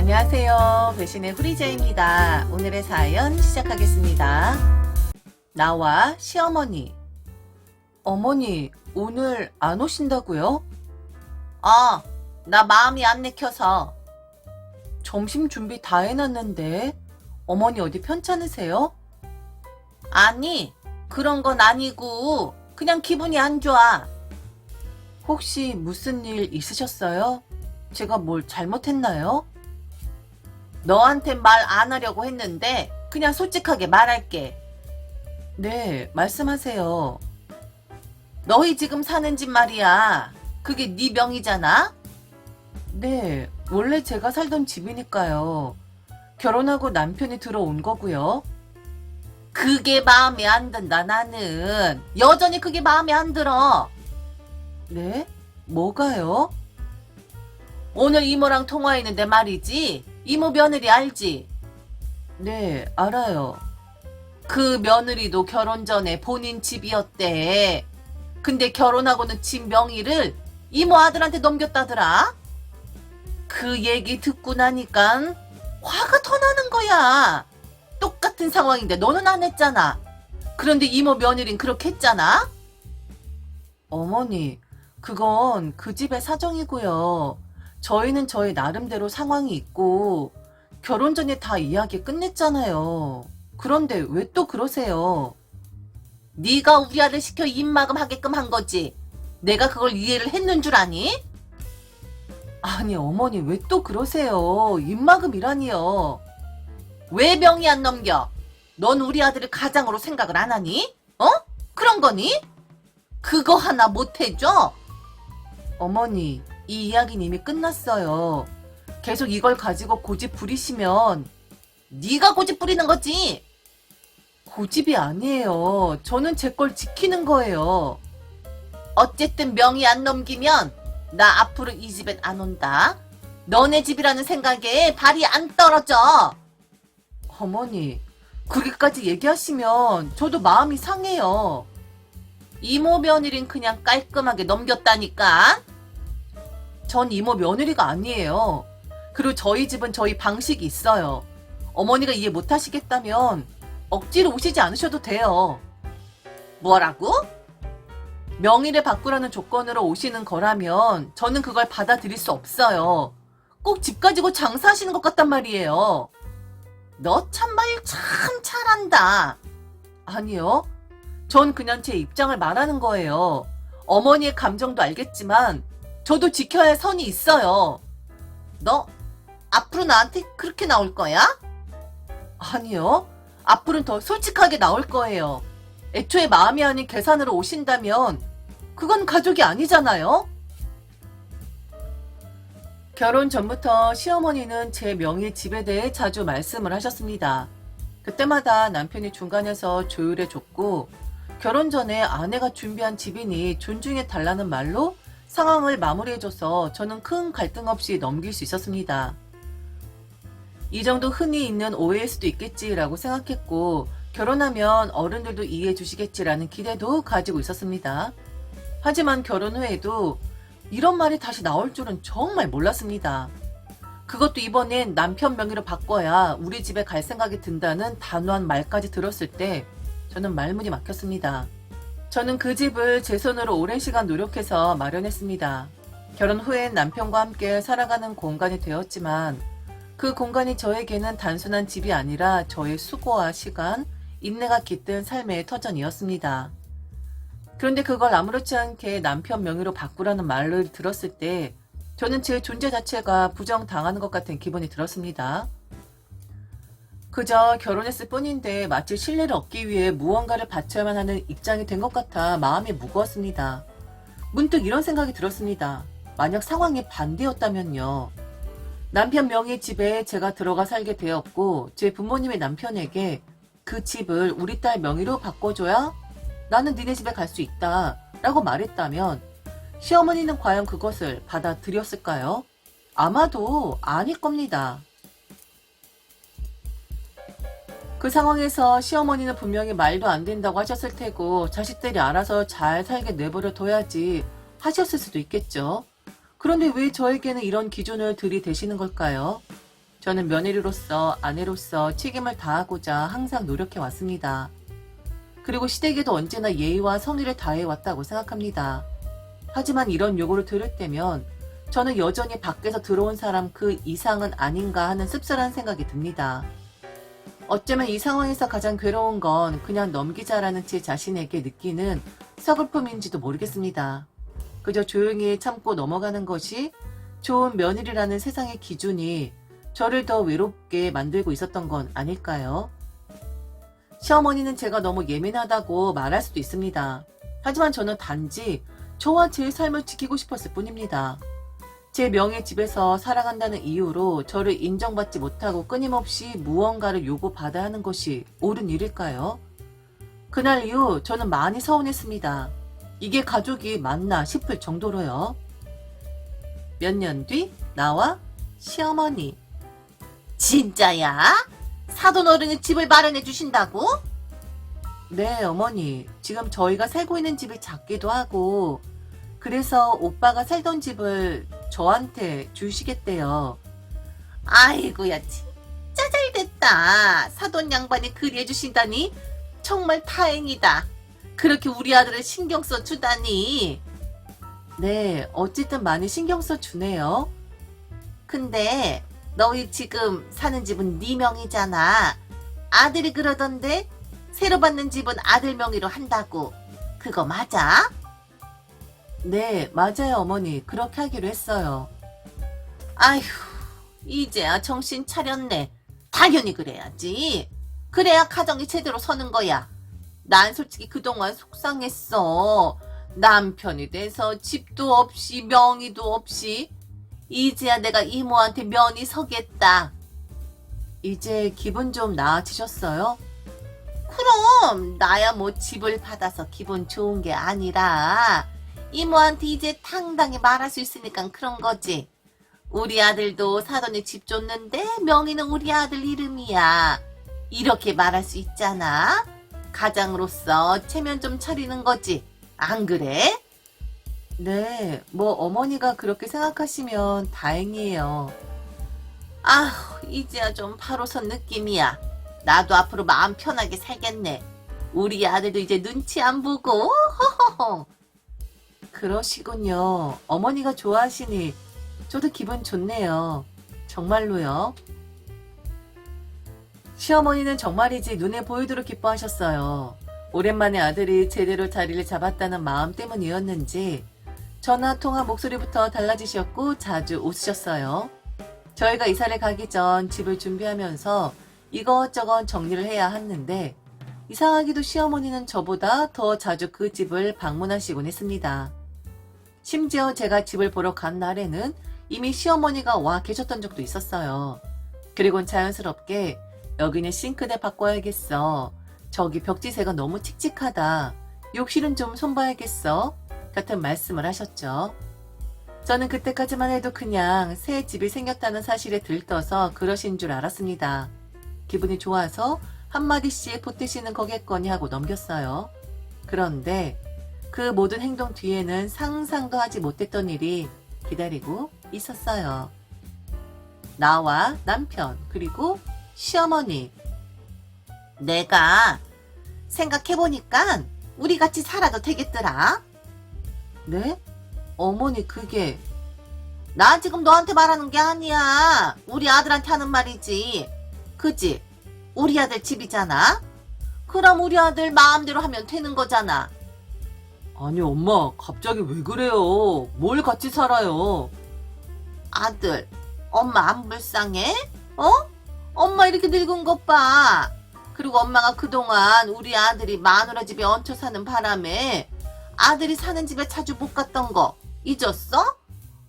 안녕하세요. 배신의 후리제입니다. 오늘의 사연 시작하겠습니다. 나와 시어머니. 어머니, 오늘 안 오신다고요? 나 마음이 안 내켜서. 점심 준비 다 해놨는데 어머니 어디 편찮으세요? 아니, 그런 건 아니고 그냥 기분이 안 좋아. 혹시 무슨 일 있으셨어요? 제가 뭘 잘못했나요? 너한테 말 안 하려고 했는데 그냥 솔직하게 말할게. 네, 말씀하세요. 너희 지금 사는 집 말이야. 그게 네 명이잖아? 네, 원래 제가 살던 집이니까요. 결혼하고 남편이 들어온 거고요. 그게 마음에 안 든다, 나는. 여전히 그게 마음에 안 들어. 네? 뭐가요? 오늘 이모랑 통화했는데 말이지. 이모 며느리 알지? 네, 알아요. 그 며느리도 결혼 전에 본인 집이었대. 근데 결혼하고는 집 명의를 이모 아들한테 넘겼다더라. 그 얘기 듣고 나니까 화가 더 나는 거야. 똑같은 상황인데 너는 안 했잖아. 그런데 이모 며느린 그렇게 했잖아? 어머니, 그건 그 집의 사정이고요. 저희는 저희 나름대로 상황이 있고 결혼 전에 다 이야기 끝냈잖아요. 그런데 왜 또 그러세요? 네가 우리 아들 시켜 입막음 하게끔 한 거지. 내가 그걸 이해를 했는 줄 아니? 아니 어머니 왜 또 그러세요? 입막음이라니요. 왜 명의 안 넘겨? 넌 우리 아들을 가장으로 생각을 안 하니? 그런 거니? 그거 하나 못 해줘? 어머니, 이 이야기는 이미 끝났어요. 계속 이걸 가지고 고집 부리시면 네가 고집 부리는 거지. 고집이 아니에요. 저는 제 걸 지키는 거예요. 어쨌든 명의 안 넘기면 나 앞으로 이 집엔 안 온다. 너네 집이라는 생각에 발이 안 떨어져. 어머니, 그렇게까지 얘기하시면 저도 마음이 상해요. 이모 며느린 그냥 깔끔하게 넘겼다니까. 전 이모 며느리가 아니에요. 그리고 저희 집은 저희 방식이 있어요. 어머니가 이해 못 하시겠다면 억지로 오시지 않으셔도 돼요. 뭐라고? 명의를 바꾸라는 조건으로 오시는 거라면 저는 그걸 받아들일 수 없어요. 꼭 집 가지고 장사하시는 것 같단 말이에요. 너 참말 참 잘한다. 아니요. 전 그냥 제 입장을 말하는 거예요. 어머니의 감정도 알겠지만 저도 지켜야 할 선이 있어요. 너 앞으로 나한테 그렇게 나올 거야? 아니요. 앞으로는 더 솔직하게 나올 거예요. 애초에 마음이 아닌 계산으로 오신다면 그건 가족이 아니잖아요. 결혼 전부터 시어머니는 제 명의 집에 대해 자주 말씀을 하셨습니다. 그때마다 남편이 중간에서 조율해줬고 결혼 전에 아내가 준비한 집이니 존중해달라는 말로 상황을 마무리해줘서 저는 큰 갈등 없이 넘길 수 있었습니다. 이 정도 흔히 있는 오해일 수도 있겠지라고 생각했고 결혼하면 어른들도 이해해 주시겠지라는 기대도 가지고 있었습니다. 하지만 결혼 후에도 이런 말이 다시 나올 줄은 정말 몰랐습니다. 그것도 이번엔 남편 명의로 바꿔야 우리 집에 갈 생각이 든다는 단호한 말까지 들었을 때 저는 말문이 막혔습니다. 저는 그 집을 제 손으로 오랜 시간 노력해서 마련했습니다. 결혼 후엔 남편과 함께 살아가는 공간이 되었지만 그 공간이 저에게는 단순한 집이 아니라 저의 수고와 시간, 인내가 깃든 삶의 터전이었습니다. 그런데 그걸 아무렇지 않게 남편 명의로 바꾸라는 말을 들었을 때 저는 제 존재 자체가 부정당하는 것 같은 기분이 들었습니다. 그저 결혼했을 뿐인데 마치 신뢰를 얻기 위해 무언가를 바쳐야만 하는 입장이 된 것 같아 마음이 무거웠습니다. 문득 이런 생각이 들었습니다. 만약 상황이 반대였다면요. 남편 명의 집에 제가 들어가 살게 되었고 제 부모님의 남편에게 그 집을 우리 딸 명의로 바꿔줘야 나는 니네 집에 갈 수 있다 라고 말했다면 시어머니는 과연 그것을 받아들였을까요? 아마도 아닐 겁니다. 그 상황에서 시어머니는 분명히 말도 안 된다고 하셨을 테고 자식들이 알아서 잘 살게 내버려 둬야지 하셨을 수도 있겠죠. 그런데 왜 저에게는 이런 기준을 들이대시는 걸까요? 저는 며느리로서 아내로서 책임을 다하고자 항상 노력해 왔습니다. 그리고 시댁에도 언제나 예의와 성의를 다해 왔다고 생각합니다. 하지만 이런 요구를 들을 때면 저는 여전히 밖에서 들어온 사람 그 이상은 아닌가 하는 씁쓸한 생각이 듭니다. 어쩌면 이 상황에서 가장 괴로운 건 그냥 넘기자라는 제 자신에게 느끼는 서글픔인지도 모르겠습니다. 그저 조용히 참고 넘어가는 것이 좋은 며느리라는 세상의 기준이 저를 더 외롭게 만들고 있었던 건 아닐까요? 시어머니는 제가 너무 예민하다고 말할 수도 있습니다. 하지만 저는 단지 저와 제 삶을 지키고 싶었을 뿐입니다. 제 명의 집에서 살아간다는 이유로 저를 인정받지 못하고 끊임없이 무언가를 요구받아야 하는 것이 옳은 일일까요? 그날 이후 저는 많이 서운했습니다. 이게 가족이 맞나 싶을 정도로요. 몇 년 뒤 나와 시어머니. 진짜야? 사돈 어른이 집을 마련해 주신다고? 네, 어머니. 지금 저희가 살고 있는 집이 작기도 하고 그래서 오빠가 살던 집을 저한테 주시겠대요. 아이고야, 진짜 잘됐다. 사돈 양반이 그리해 주신다니 정말 다행이다. 그렇게 우리 아들을 신경 써주다니. 네, 어쨌든 많이 신경 써주네요. 근데 너희 지금 사는 집은 네 명이잖아. 아들이 그러던데 새로 받는 집은 아들 명의로 한다고. 그거 맞아? 네, 맞아요, 어머니. 그렇게 하기로 했어요. 아휴, 이제야 정신 차렸네. 당연히 그래야지. 그래야 가정이 제대로 서는 거야. 난 솔직히 그동안 속상했어. 남편이 돼서 집도 없이 명의도 없이. 이제야 내가 이모한테 면이 서겠다. 이제 기분 좀 나아지셨어요? 그럼 나야 뭐 집을 받아서 기분 좋은 게 아니라 이모한테 이제 당당히 말할 수 있으니까 그런 거지. 우리 아들도 사돈이 집 줬는데 명의는 우리 아들 이름이야. 이렇게 말할 수 있잖아. 가장으로서 체면 좀 차리는 거지. 안 그래? 네, 뭐 어머니가 그렇게 생각하시면 다행이에요. 아휴, 이제야 좀 바로선 느낌이야. 나도 앞으로 마음 편하게 살겠네. 우리 아들도 이제 눈치 안 보고. 허허허. 그러시군요. 어머니가 좋아하시니 저도 기분 좋네요. 정말로요. 시어머니는 정말이지 눈에 보이도록 기뻐하셨어요. 오랜만에 아들이 제대로 자리를 잡았다는 마음 때문이었는지 전화 통화 목소리부터 달라지셨고 자주 웃으셨어요. 저희가 이사를 가기 전 집을 준비하면서 이것저것 정리를 해야 했는데 이상하게도 시어머니는 저보다 더 자주 그 집을 방문하시곤 했습니다. 심지어 제가 집을 보러 간 날에는 이미 시어머니가 와 계셨던 적도 있었어요. 그리곤 자연스럽게 여기는 싱크대 바꿔야겠어. 저기 벽지새가 너무 칙칙하다. 욕실은 좀 손봐야겠어. 같은 말씀을 하셨죠. 저는 그때까지만 해도 그냥 새 집이 생겼다는 사실에 들떠서 그러신 줄 알았습니다. 기분이 좋아서 한마디씩 보태시는 거겠거니 하고 넘겼어요. 그런데 그 모든 행동 뒤에는 상상도 하지 못했던 일이 기다리고 있었어요. 나와 남편 그리고 시어머니. 내가 생각해보니까 우리 같이 살아도 되겠더라. 네? 어머니 그게 나 지금 너한테 말하는 게 아니야. 우리 아들한테 하는 말이지. 그지? 우리 아들 집이잖아. 그럼 우리 아들 마음대로 하면 되는 거잖아. 아니 엄마 갑자기 왜 그래요? 뭘 같이 살아요? 아들 엄마 안 불쌍해? 어? 엄마 이렇게 늙은 것 봐. 그리고 엄마가 그동안 우리 아들이 마누라 집에 얹혀 사는 바람에 아들이 사는 집에 자주 못 갔던 거 잊었어?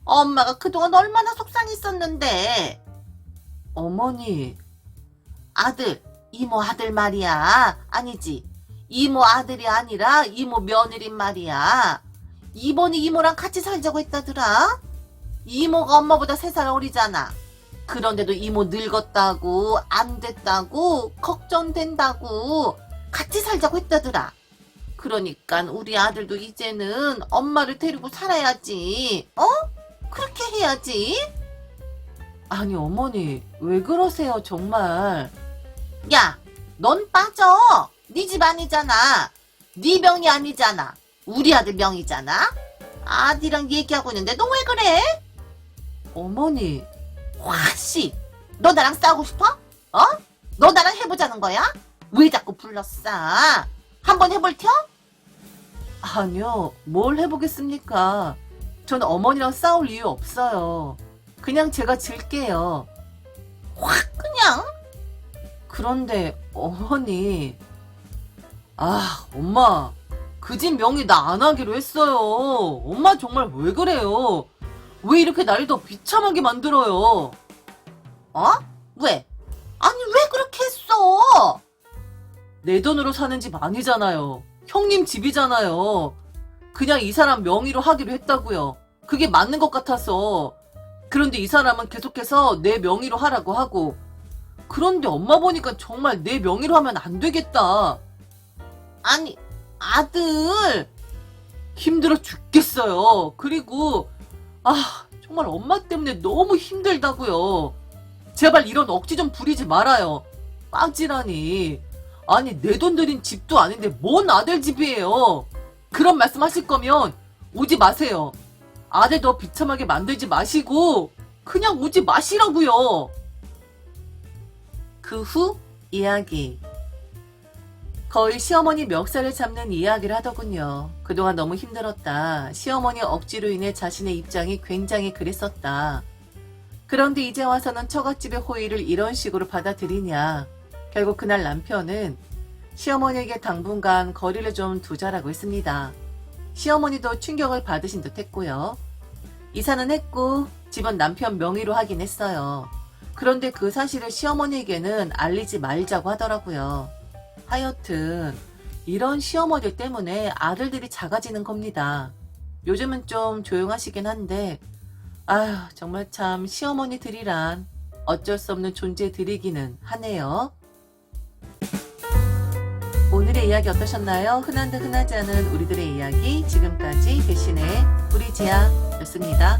엄마가 그동안 얼마나 속상했었는데. 어머니. 아들, 이모 아들 말이야. 아니지. 이모 아들이 아니라 이모 며느리 말이야. 이번이 이모랑 같이 살자고 했다더라. 이모가 엄마보다 3살 어리잖아. 그런데도 이모 늙었다고 안 됐다고 걱정된다고 같이 살자고 했다더라. 그러니까 우리 아들도 이제는 엄마를 데리고 살아야지. 어? 그렇게 해야지. 아니, 어머니, 왜 그러세요, 정말. 야, 넌 빠져. 네 집 아니잖아. 네 명이 아니잖아. 우리 아들 명이잖아. 아들이랑 얘기하고 있는데 너 왜 그래? 어머니, 와씨, 너 나랑 싸우고 싶어? 어? 너 나랑 해보자는 거야? 왜 자꾸 불렀어? 한번 해볼 텨? 아니요, 뭘 해보겠습니까? 전 어머니랑 싸울 이유 없어요. 그냥 제가 질게요. 확 그냥. 그런데, 어머니. 아, 엄마. 그 집 명의 나 안 하기로 했어요. 엄마 정말 왜 그래요? 왜 이렇게 날 더 비참하게 만들어요? 어? 왜? 아니 왜 그렇게 했어? 내 돈으로 사는 집 아니잖아요. 형님 집이잖아요. 그냥 이 사람 명의로 하기로 했다고요. 그게 맞는 것 같아서. 그런데 이 사람은 계속해서 내 명의로 하라고 하고. 그런데 엄마 보니까 정말 내 명의로 하면 안 되겠다. 아니 아들. 힘들어 죽겠어요. 그리고 정말 엄마 때문에 너무 힘들다고요. 제발 이런 억지 좀 부리지 말아요. 꽉지라니. 아니 내 돈 들인 집도 아닌데 뭔 아들 집이에요. 그런 말씀 하실 거면 오지 마세요. 아들 더 비참하게 만들지 마시고 그냥 오지 마시라고요. 그 후 이야기. 거의 시어머니 멱살을 잡는 이야기를 하더군요. 그동안 너무 힘들었다. 시어머니 억지로 인해 자신의 입장이 굉장히 그랬었다. 그런데 이제 와서는 처갓집의 호의를 이런 식으로 받아들이냐. 결국 그날 남편은 시어머니에게 당분간 거리를 좀 두자라고 했습니다. 시어머니도 충격을 받으신 듯 했고요. 이사는 했고 집은 남편 명의로 하긴 했어요. 그런데 그 사실을 시어머니에게는 알리지 말자고 하더라고요. 하여튼 이런 시어머니 때문에 아들들이 작아지는 겁니다. 요즘은 좀 조용하시긴 한데 아휴 정말 참 시어머니들이란 어쩔 수 없는 존재들이기는 하네요. 오늘의 이야기 어떠셨나요? 흔한 듯 흔하지 않은 우리들의 이야기 지금까지 대신에 우리 지아였습니다.